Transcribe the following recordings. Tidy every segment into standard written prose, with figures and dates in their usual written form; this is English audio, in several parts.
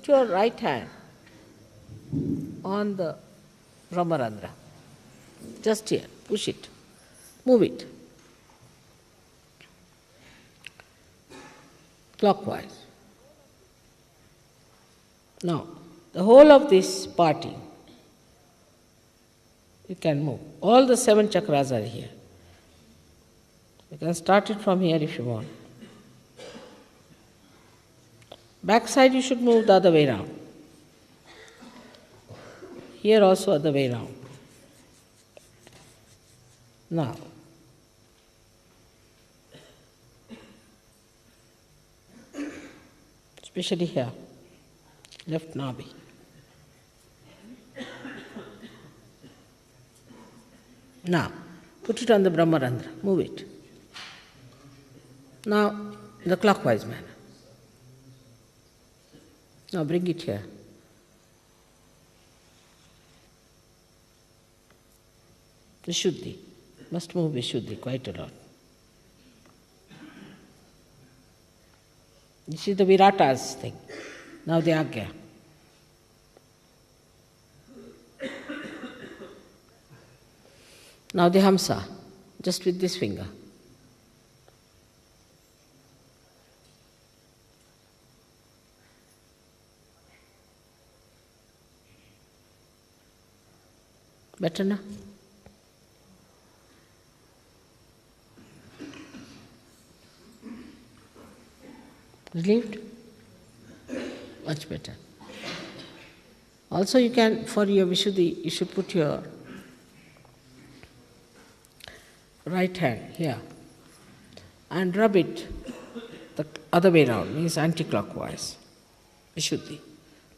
Put your right hand on the Brahmarandra. Just here. Push it. Move it. Clockwise. Now, the whole of this party, you can move. All the 7 chakras are here. You can start it from here if you want. Back side you should move the other way round. Here also other way round. Now, especially here, left nabi. Now, put it on the Brahmarandra, move it. Now, in the clockwise manner. Now bring it here. Vishuddhi. Must move Vishuddhi quite a lot. This is the Viratas thing. Now the Agya. Now the Hamsa, just with this finger. Better now? Relieved? Much better. Also you can, for your Vishuddhi, you should put your right hand here and rub it the other way around, means anti-clockwise. Vishuddhi.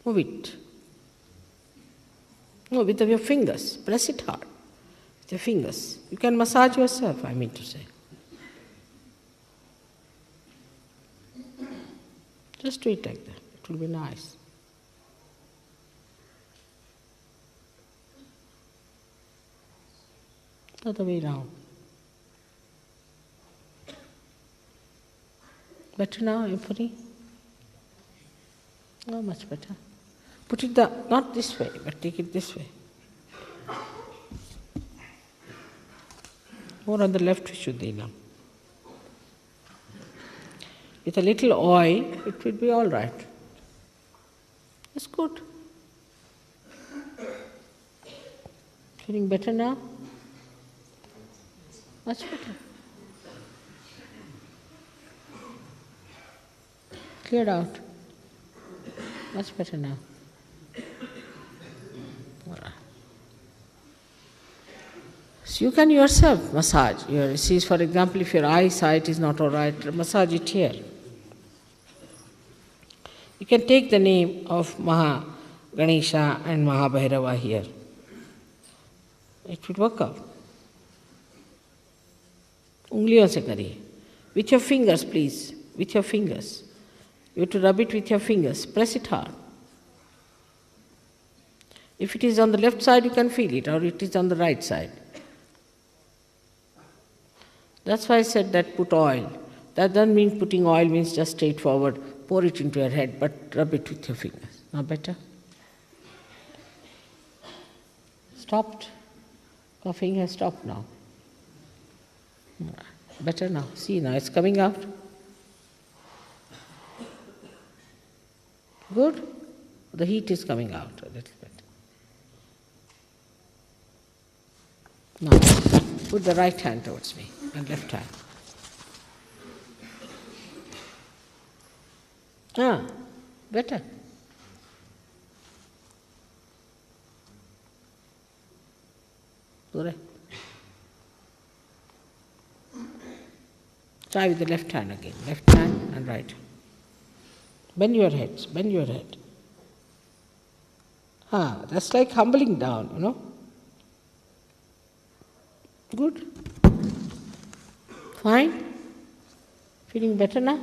Move it. No, with your fingers. Press it hard. With your fingers. You can massage yourself, I mean to say. Just do it like that. It will be nice. Other way round. Better now, Empuri? Oh, much better. Put it not this way, but take it this way. More on the left Vishuddhi now. With a little oil, it will be all right. It's good. Feeling better now? Much better. Cleared out. Much better now. So you can yourself massage. See, for example, if your eyesight is not all right, massage it here. You can take the name of Maha Ganesha and Maha Bhairava here. It will work out. Ungliyon se kariye. With your fingers, please. With your fingers. You have to rub it with your fingers. Press it hard. If it is on the left side, you can feel it, or it is on the right side. That's why I said that put oil. That doesn't mean putting oil means just straightforward, pour it into your head, but rub it with your fingers. Now better? Stopped. Coughing has stopped now. Better now. See, now it's coming out. Good? The heat is coming out a little bit. Now, put the right hand towards me and left hand. Better. Pure. Try with the left hand again. Left hand and right. Bend your head. Bend your head. That's like humbling down, you know. Good. Fine. Feeling better now?